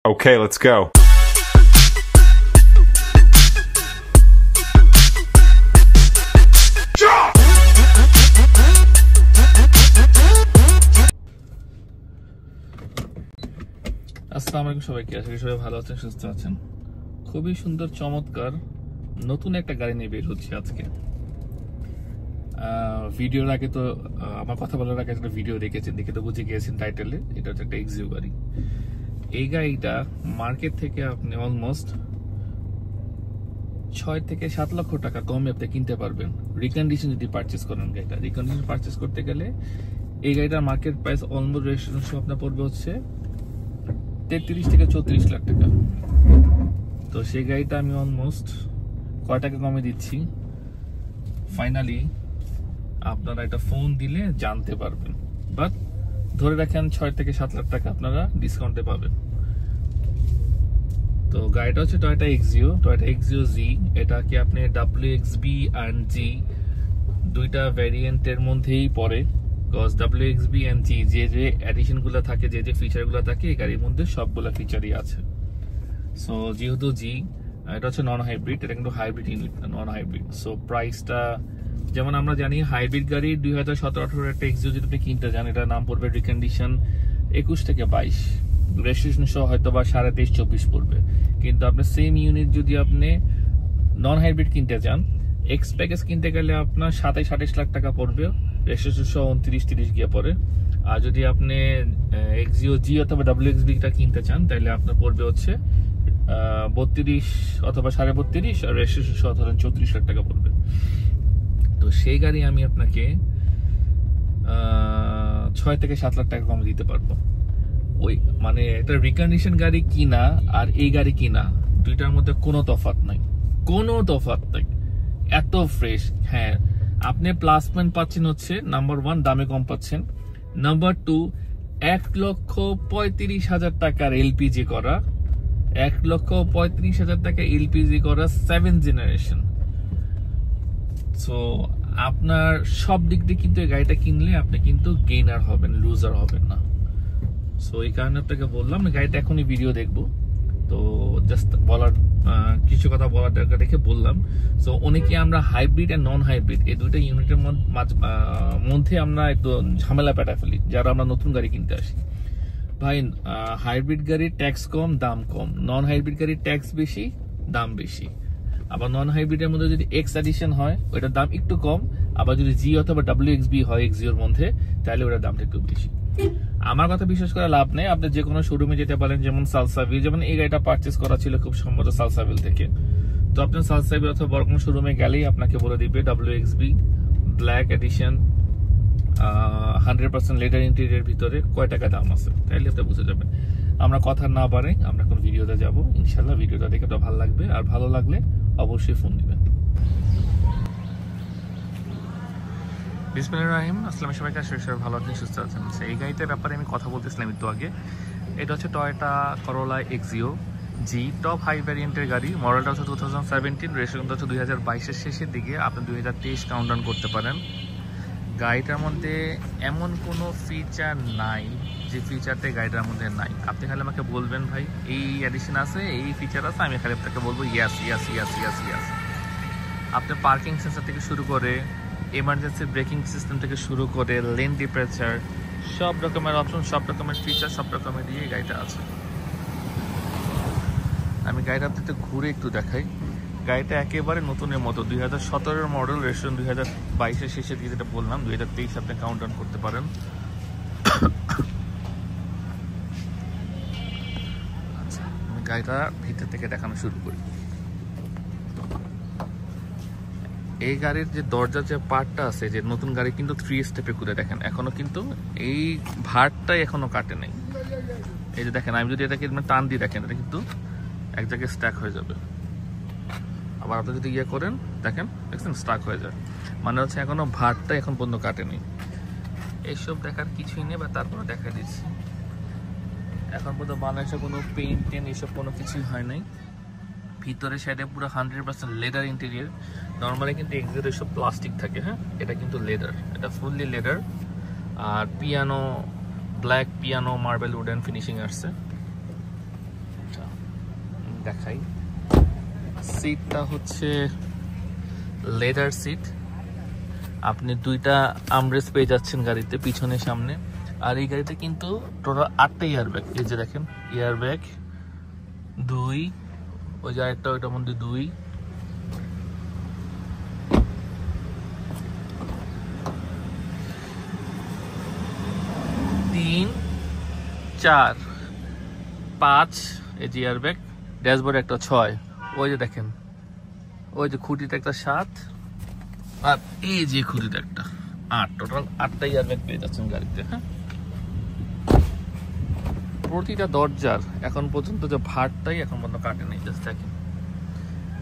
Okay, let's go. আসসালামু আলাইকুম সবাইকে, আশা করি সবাই ভালো আছেন, সুস্থ আছেন। খুবই সুন্দর চমৎকার নতুন একটা গাড়ি নিয়ে বের হচ্ছে আজকে। ভিডিওর আগে তো আমার কথা বলার আগে একটা ভিডিও দেখেছেন, দেখে তো বুঝে গিয়েছেন টাইটেলে। এটা হচ্ছে একটা এক্সিও গাড়ি। এই গাড়িটা মার্কেট থেকে আপনি অলমোস্ট 6 থেকে 7 লক্ষ টাকা কমে আপনি কিনতে পারবেন রিকন্ডিশন যদি পারচেস করেন। গাড়িটা রিকন্ডিশন পারচেস করতে গেলে এই গাড়িটার মার্কেট প্রাইস অলমোস্ট রেজিস্ট্রেশন সহ আপনার পড়বে হচ্ছে 33 থেকে 34 লাখ টাকা। তো সেই গাড়িটা আমি অলমোস্ট কয় টাকা কমে দিচ্ছি, ফাইনালি আপনারা একটা ফোন দিলে জানতে পারবেন। বাট ধরে রাখেন 6 থেকে 7 লাখ টাকা আপনারা ডিসকাউন্টে পাবেন। তো গাড়িটা হচ্ছে টয়োটা এক্সিও জি। এটাকে আপনি WXB and G দুইটা ভ্যারিয়েন্টের মধ্যেই পড়ে। বিকজ WXB and G যে এডিশন গুলো থাকে, যে ফিচার গুলো থাকে, এই গাড়ির মধ্যে সবগুলা ফিচারই আছে। সো যেহেতু জি, এটা হচ্ছে নন হাইব্রিড, এটা কিন্তু হাইব্রিড ইউনিট না, নন হাইব্রিড। সো প্রাইসটা যেমন আমরা জানি হাইব্রিড গাড়ি 2017-18 একটা এক্সিও যদি আপনি কিনতে যান, এটার নাম পড়বে রিকন্ডিশন 21 থেকে 22, রেজিস্ট্রেশন সহ হয়তো বা 23-24 পড়বে। কিন্তু আপনার সেম ইউনিট যদি আপনি নন হাইব্রিড কিনতে যান, এক্স প্যাকেজ কিনতে গেলে আপনার 27-28 লাখ টাকা পড়বে, রেজিস্ট্রেশন সহ 29-30 গিয়ে পড়ে। আর যদি আপনি এক্সিও জি অথবা WXB টা কিনতে চান, তাহলে আপনার পড়বে হচ্ছে 32 অথবা 32.5, আর রেজিস্ট্রেশন সহ ধরেন 34 লাখ টাকা পড়বে। তো সেই গাড়ি আমি আপনাকে 6 থেকে 7 লাখ টাকা কমে দিতে পারবো। ওই মানে একটা রিকন্ডিশন গাড়ি কিনা আর এই গাড়ি কিনা, দুইটার মধ্যে কোনো তফাৎ নাই, এত ফ্রেশ। হ্যাঁ, আপনি প্লাস পয়েন্ট পাচ্ছেন হচ্ছে নাম্বার 1 দামে কম পাচ্ছেন, নাম্বার 2 1,35,000 টাকার এলপিজি করা, 1,35,000 টাকা এলপিজি করা 7 জেনারেশন। সো আপনার সব দিক দিয়ে কিন্তু এই গাড়িটা কিনলে আপনি কিন্তু গেইনার হবেন, লুজার হবেন না। সো এই কারণে আপনাকে বললাম গাড়িটা এখনই ভিডিও দেখবো, তো জাস্ট বলার কিছু কথা বলার দরকার রেখে বললাম। সো অনেকে আমরা হাইব্রিড আর নন হাইব্রিড এই দুইটা ইউনিটের মধ্যে আমরা একটু ঝামেলা পেটা ফেলি যারা আমরা নতুন গাড়ি কিনতে আসি। ভাই, হাইব্রিড গাড়ির ট্যাক্স কম, দাম কম, নন হাইব্রিড গাড়ির ট্যাক্স বেশি, দাম বেশি। আবার নন হাইব্রিডের মধ্যে যদি এক্স এডিশন হয়, ওটার দাম একটু কম। আবার যদি জি অথবা WXB হয় এক্সিওর মধ্যে, তাহলে ওটার দামটা একটু বেশি। আমার কথা বিশ্বাস করে লাভ নেই, আপনি যে কোনো শোরুমে যেতে পারেন, যেমন সালসাবিল, যেমন এই গাড়িটা পারচেস করা ছিল খুব সম্ভবত সালসাবিল থেকে। তো আপনি সালসাবিল অথবা বড় কোনো শোরুমে গেলেই আপনাকে বলে দিবে WXB black addition 100% leather interior ভিতরে কয় টাকা দাম আছে, তাইলে আপনি বুঝে যাবেন। আমরা কথা না বাড়াই, আমরা কোন ভিডিওতে যাবো। ইনশাল্লাহ ভিডিওটা দেখে তো ভালো লাগবে, আর ভালো লাগলে অবশ্যই ফোন দিবেন। বিসমিল্লাহির রহমানির রহিম। আসসালামু আলাইকুম সবাইকে, আশা করি ভালো আছেন, সুস্থ আছেন। এই গাড়িটার ব্যাপারে আমি কথা বলতেছিলাম একটু আগে। এটা হচ্ছে Toyota Corolla Axio G, top high ভ্যারিয়েন্টের গাড়ি। মডেলটা হচ্ছে 2017, রেজিস্ট্রেশনটা হচ্ছে 2022-এর শেষের দিকে, আপনি 2023 কাউন্ট ডাউন করতে পারেন। গাড়িটার মধ্যে এমন কোনো ফিচার নাই যে ফিচারটা গাড়িটার মধ্যে নাই। আপনি খালি আমাকে বলবেন ভাই এই এডিশন আছে, এই ফিচার আছে, আমি খালি আপনাকে বলবো ইয়াস ইয়াস ইয়াস ইয়াস ইয়াস। আপনি পার্কিং সেন্সার থেকে শুরু করে, এমার্জেন্সি ব্রেকিং সিস্টেম থেকে শুরু করে, লেন টেম্পারেচার, সব রকমের অপশন, সব রকমের ফিচার, সব রকমের দিয়ে এই গাড়িটা আছে। আমি গাড়িটা আপনাকে ঘুরে একটু দেখাই। গাড়িটা একেবারে নতুনের মতো, 2017 মডেল, রেজিস্ট্রেশন 2022-এর শেষের দিকে, যেটা বললাম 2023 আপনি কাউন্ট ডাউন করতে পারেন। আচ্ছা, আমি গাড়িটা ভিতর থেকে দেখানো শুরু করি। এই গাড়ির যে দরজার যে পার্টটা আছে, যে নতুন গাড়ি কিন্তু 3 স্টেপে করে দেখেন, এখনো কিন্তু এই ভারটাই এখনো কাটে নাই। এই যে দেখেন, আমি যদি এটাকে টান দিয়ে দেখেন, এটা কিন্তু এক জায়গায় স্ট্যাক হয়ে যাবে। আবার আপনি যদি ইয়ে করেন দেখেন, দেখছেন স্টাক হয়ে যায়, মানে হচ্ছে এখনো ভারটা এখন পর্যন্ত কাটেনি। এইসব দেখার কিছুই নেই, বা তারপরে দেখা দিচ্ছি এখন পর্যন্ত বাংলাদেশে কোনো পেইন্ট টেন এইসব কোনো কিছুই হয় নাই। ভিতরে সাইডে পুরো 100% লেদার ইন্টেরিয়র। নর্মালি কিন্তু এক্সিট সব প্লাস্টিক থাকে, হ্যাঁ, এটা কিন্তু লেদার, এটা ফুললি লেদার। আর piano, black piano marble wooden finishing আসছে। দেখাই। সিটটা হচ্ছে লেদার সিট, আপনি দুইটা আর্মরেস্ট পেয়ে যাচ্ছেন গাড়িতে, পিছনে সামনে। আর এই গাড়িতে কিন্তু টোটাল 8টা এয়ারব্যাগ, এই যে দেখেন এয়ারব্যাগ 2, ওই যে আরেকটা ওইটার মধ্যে 2, 3, 4, 5, এই যে এয়ারব্যাগ, ড্যাশবোর্ডে একটা 6, ওই যে দেখেন ওই যে খুঁটিতে একটা 7, আর এই যে খুঁটিতে একটা 8, টোটাল 8টা এয়ারব্যাগ পেয়ে যাচ্ছেন গাড়িতে। হ্যাঁ, প্রতিটা দরজার এখন পর্যন্ত যে ভারটাই এখন পর্যন্ত কাটে নেই। জাস্ট দেখেন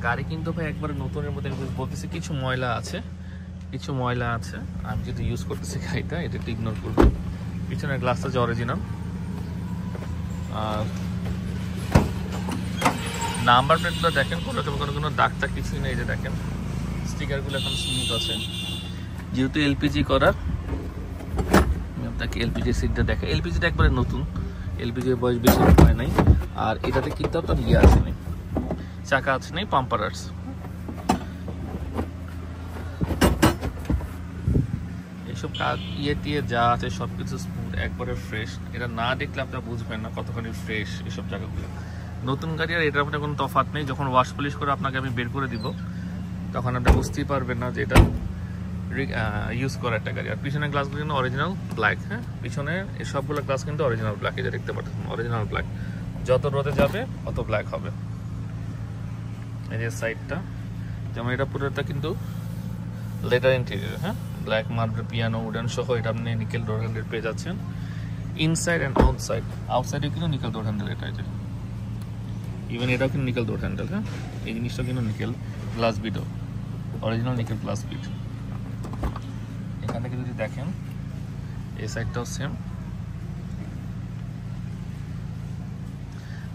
গাড়ি কিন্তু ভাই একবারে নতুনের মধ্যে, বলতেছি কিছু ময়লা আছে, কিছু ময়লা আছে, আমি যেটা ইউজ করতেছি গাড়িটা, এটা একটু ইগনোর করবো। পিছনের গ্লাসটা যে অরিজিনাল, আর নাম্বার প্লেটগুলো দেখেন কোনো দাগটা কিছুই নেই। যে দেখেন স্টিকারগুলো এখন স্মুথ আছে, যেহেতু এলপিজি করার। আমি আপনাকে এলপিজি সিটটা দেখা, এলপিজিটা একবারে নতুন, এলপিজির বয়স বেশি হয় নাই। আর এটাতে কিন্তু আপনার ইয়ে আছে নেই, চাকা আছে নেই, পাম্পারার্স। এইসব ইয়ে টিয়ে যা আছে সবকিছু স্মুথ, একবারে ফ্রেশ। এটা না দেখলে আপনারা বুঝবেন না কতখানি ফ্রেশ এসব জায়গাগুলো। নতুন গাড়ি আর এটার মধ্যে কোনো তফাৎ নেই। যখন ওয়াশ পলিশ করে আপনাকে আমি বের করে দিব, তখন আপনি বুঝতেই পারবেন না যে এটা ইউজ করা একটা গাড়ি। আর পিছনের গ্লাসগুলো কিন্তু অরিজিনাল ব্ল্যাক। হ্যাঁ, পিছনের এই সবগুলো গ্লাস কিন্তু অরিজিনাল ব্ল্যাক, এটা দেখতে পাচ্ছেন অরিজিনাল ব্ল্যাক। যত রোদে যাবে অত ব্ল্যাক হবে। এই যে সাইডটা, যেমন এটা পুরোটা কিন্তু লেদার ইন্টেরিয়র। হ্যাঁ, ব্ল্যাক মার্বেল, পিয়ানো, উডেন সহ এটা আপনি নিকেল ডোর হ্যান্ডেল পেয়ে যাচ্ছেন। ইনসাইড অ্যান্ড আউটসাইড, আউটসাইডে কিন্তু নিকেল ডোর হ্যান্ডেল, এটা যে ইভেন এটাও কিন্তু নিকেল ডোর হ্যান্ডেল। হ্যাঁ, এই জিনিসটা কিন্তু নিকেল গ্লাস বিটও, অরিজিনাল নিকেল গ্লাস বিট। এখান থেকে যদি দেখেন এই সাইডটাও সেম।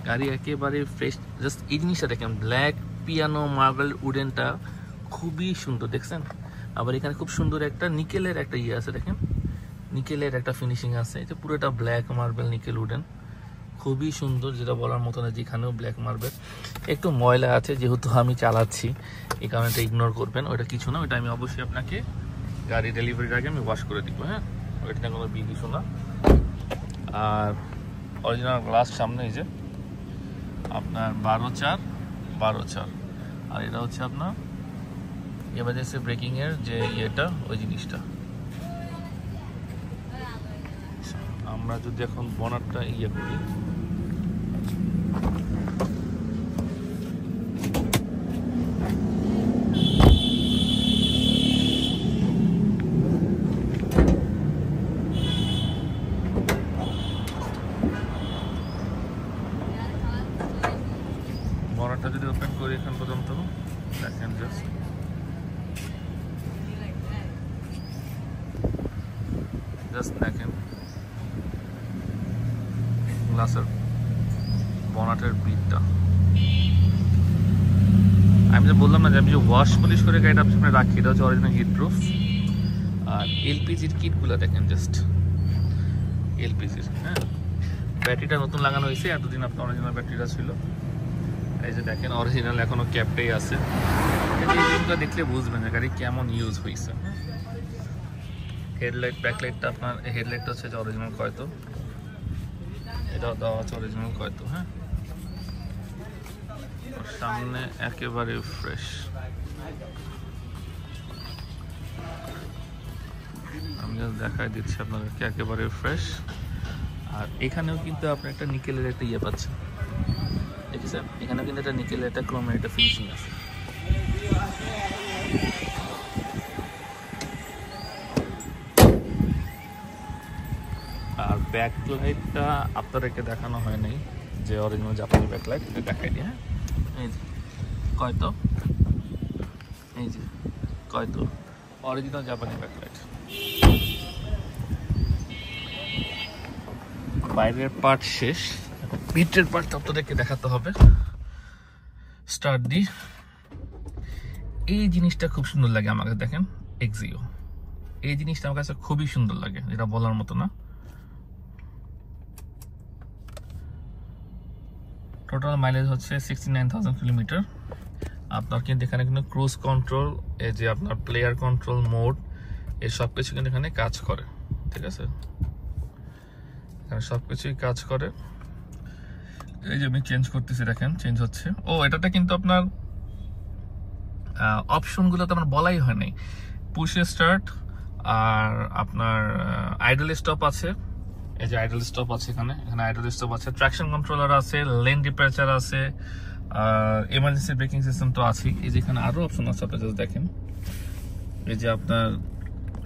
গাড়ি একেবারে ফ্রেশ। জাস্ট এই জিনিসটা দেখেন, ব্ল্যাক পিয়ানো মার্বেল উডেনটা খুবই সুন্দর, দেখছেন? আবার এখানে খুব সুন্দর একটা নিকেলের একটা ইয়ে আছে, দেখেন নিকেলের একটা ফিনিশিং আছে। এটা পুরোটা ব্ল্যাক মার্বেল নিকেল উডেন, খুবই সুন্দর, যেটা বলার মতো না। যেখানেও ব্ল্যাক মার্বেল, একটু ময়লা আছে যেহেতু আমি চালাচ্ছি, এই কারণে ইগনোর করবেন। ওইটা কিছু না, ওইটা আমি অবশ্যই আপনাকে গাড়ি ডেলিভারির আগে আমি ওয়াশ করে দিব। হ্যাঁ, ওইটা কোনো বিগ ইস্যু না। আর অরিজিনাল গ্লাস সামনে এই যে আপনার 12/4, আর এটা হচ্ছে আপনার এমার্জেন্সি ব্রেকিং এর যে ইয়েটা, ওই জিনিসটা। আমরা যদি এখন বনারটা ইয়ে করি, বনারটা যদি ওপেন করি এখন পর্যন্ত দেখেন, জাস্ট দেখেন গ্লাসের বনাটের বিটটা। আমি যে বললাম না যে আমি যে ওয়াশ পলিশ করে গাড়িটা আপনার রাখি, এটা হচ্ছে অরিজিনাল হিট প্রুফ। আর এলপিজির কিটগুলো দেখেন, জাস্ট এলপিজির। হ্যাঁ, ব্যাটারিটা নতুন লাগানো হয়েছে, এতদিন আপনার অরিজিনাল ব্যাটারিটা ছিল। এই যে দেখেন অরিজিনাল এখনো ক্যাপটাই আছে। এই দেখলে বুঝবেন যে গাড়ি কেমন ইউজ হয়েছে। হেডলাইট, ব্যাকলাইটটা আপনার, হেডলাইটটা হচ্ছে যে অরিজিনাল কয়তো, এটাও দেওয়া আছে অরিজিনাল কয়তো। হ্যাঁ, সামনে একেবারে ফ্রেশ। আমি জাস্ট দেখাই দিচ্ছি আপনাদেরকে, একেবারে ফ্রেশ। আর এখানেও কিন্তু আপনি একটা নিকেলের একটা ইয়ে পাচ্ছেন, দেখেছেন? এখানেও কিন্তু একটা নিকেলের একটা ক্রোমের একটা ফিনিশিং আছে। আর ব্যাকলাইটটা আপনাদেরকে দেখানো হয় নাই, যে অরিজিনাল জাপানি ব্যাকলাইট, এটা দেখাই দিই। হ্যাঁ, এই যে কয়তো, এই যে কয়তো অরিজিনাল জাপানি ব্যাকলাইট। বাইরের পার্ট শেষ, ভিতরের পার্ট আপনাদেরকে দেখাতে হবে। স্টার্ট দি, এই জিনিসটা খুব সুন্দর লাগে আমাকে। দেখেন এক্সিও, এই জিনিসটা আমার কাছে খুবই সুন্দর লাগে, যেটা বলার মতো না। টোটাল মাইলেজ হচ্ছে 69,000 কিলোমিটার। আপনার কিন্তু এখানে কিন্তু ক্রুজ কন্ট্রোল, এই যে আপনার প্লেয়ার কন্ট্রোল মোড, এই সব কিছু কিন্তু এখানে কাজ করে। ঠিক আছে, এখানে সব কিছুই কাজ করে। এই যে আমি চেঞ্জ করতেছি, দেখেন চেঞ্জ হচ্ছে। ও এটাতে কিন্তু আপনার অপশনগুলো তো আমার বলাই হয় নাই। পুশ স্টার্ট, আর আপনার আইডল স্টপ আছে, এই যে আইডল স্টপ আছে, এখানে আইডল স্টপ আছে, ট্র্যাকশন কন্ট্রোলার আছে, লেন ডিপারচার আছে, আর এমার্জেন্সি ব্রেকিং সিস্টেম তো আছেই। এই যে এখানে আরো অপশন আছে, আপনি যদি দেখেন, এই যে আপনার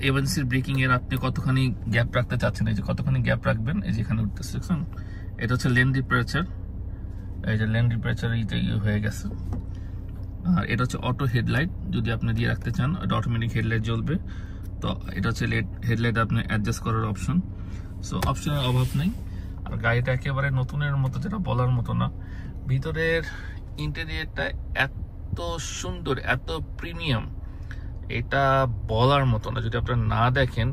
এমার্জেন্সি ব্রেকিং এর আপনি কতখানি গ্যাপ রাখতে চাচ্ছেন, এই যে কতখানি গ্যাপ রাখবেন, এই যে এখানে উঠতেছে দেখছেন। এটা হচ্ছে লেন ডিপারচার, এই যে লেন ডিপারচার এইটা হয়ে গেছে। আর এটা হচ্ছে অটো হেডলাইট, যদি আপনি দিয়ে রাখতে চান এটা অটোমেটিক হেডলাইট জ্বলবে। তো এটা হচ্ছে হেডলাইট আপনি অ্যাডজাস্ট করার অপশন। সো অপশনের অভাব নেই। আর গাড়িটা একেবারে নতুনের মতো, যেটা বলার মতো না। ভিতরের ইন্টেরিয়রটা এত সুন্দর, এত প্রিমিয়াম, এটা বলার মতো না। যদি আপনারা না দেখেন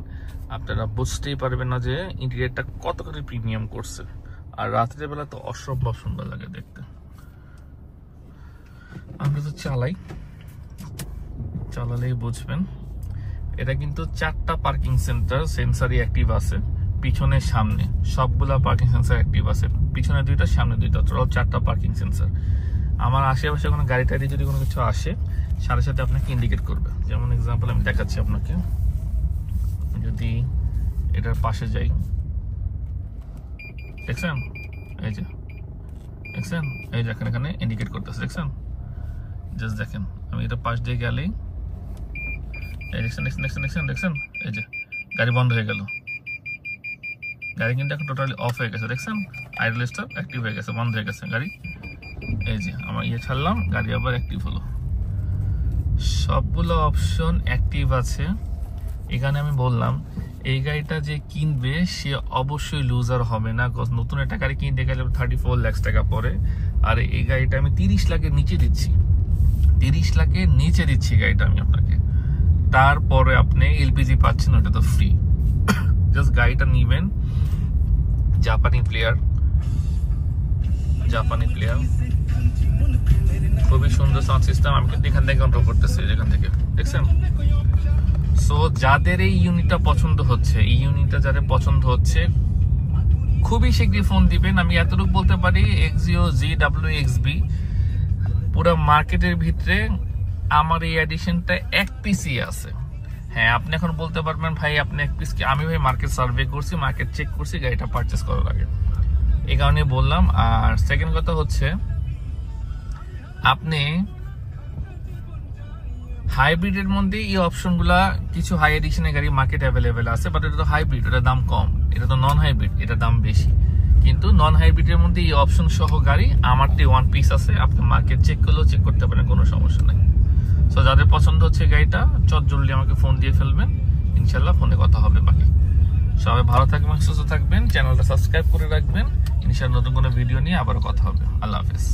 আপনারা বুঝতেই পারবেন না যে ইন্টেরিয়রটা কতখানি প্রিমিয়াম করছে। আর রাত্রের বেলা তো অসম্ভব সুন্দর লাগে দেখতে। আমরা তো চালালেই বুঝবেন। এটা কিন্তু 4টা পার্কিং সেন্সারই অ্যাক্টিভ আছে, পিছনে সামনে সবগুলা পার্কিং সেন্সার অ্যাক্টিভ আছে। পিছনে 2টা, সামনে 2টা, টোটাল 4টা পার্কিং সেন্সার। আমার আশেপাশে কোনো গাড়ি টাড়ি যদি কোনো কিছু আসে, সাথে সাথে আপনাকে ইন্ডিকেট করবে। যেমন এক্সাম্পল আমি দেখাচ্ছি আপনাকে, যদি এটার পাশে যাই, দেখছেন এই যে, দেখছেন এই যে এখানে ইন্ডিকেট করতেছে, দেখছেন, জাস্ট দেখেন। আমি এটা পাশ দিয়ে গেলেই দেখছেন, এই যে গাড়ি বন্ধ হয়ে গেল। গাড়ি কিন্তু এখন টোটালি অফ হয়ে গেছে, দেখছেন, আইডল স্টপ অ্যাক্টিভ হয়ে গেছে, বন্ধ হয়ে গেছে গাড়ি। এই যে আমার ছাড়লাম, গাড়ি আবার অ্যাক্টিভ হলো। সবগুলো অপশন অ্যাক্টিভ আছে। এখানে আমি বললাম এই গাড়িটা যে কিনবে সে অবশ্যই লুজার হবে না। নতুন একটা গাড়ি কিনতে গেলে 34 লাখ টাকা পড়ে, আর এই গাড়িটা আমি 30 লাখের নিচে দিচ্ছি, 30 লাখের নিচে দিচ্ছি গাড়িটা আমি আপনাকে। তারপরে আপনি এলপিজি পাচ্ছেন, ওটা তো ফ্রি। জাস্ট গাড়িটা নিবেন। জাপানি প্লেয়ার, খুবই সুন্দর সাউন্ড সিস্টেম। আমি কিন্তু এখান থেকে কন্ট্রোল করতেছি, যেখান থেকে, দেখছেন। সো যাদের এই ইউনিটটা পছন্দ হচ্ছে, খুবই শীঘ্রই ফোন দিবেন। আমি এতটুকু বলতে পারি, এক্সিও GWXB পুরো মার্কেটের ভিতরে আমার এই এডিশনটা 1 পিসই আছে। হ্যাঁ, আপনি এখন বলতে পারবেন ভাই আপনি 1 পিস কি? আমি ভাই মার্কেট সার্ভে করছি, মার্কেট চেক করছি গাড়িটা পারচেস করার আগে, এই কারণে বললাম। আর সেকেন্ড কথা হচ্ছে, আপনি হাইব্রিডের মধ্যে এই অপশনগুলা, কিছু হাই এডিশনের গাড়ি মার্কেট অ্যাভেলেবেল আছে, বাট এটা তো হাইব্রিড, এটা দাম কম। এটা তো নন হাইব্রিড, এটা দাম বেশি। কিন্তু নন হাইব্রিডের মধ্যে এই অপশন সহ গাড়ি আমারটি 1 পিস আছে। আপনি মার্কেট চেক করলেও চেক করতে পারেন, কোনো সমস্যা নাই। সো যাদের পছন্দ হচ্ছে গাড়িটা, চট জলদি আমাকে ফোন দিয়ে ফেলবেন, ইনশাল্লাহ ফোনে কথা হবে বাকি। সবাই ভালো থাকবেন, সুস্থ থাকবেন, চ্যানেলটা সাবস্ক্রাইব করে রাখবেন। ইনশাল্লাহ নতুন কোনো ভিডিও নিয়ে আবারও কথা হবে। আল্লাহ হাফেজ।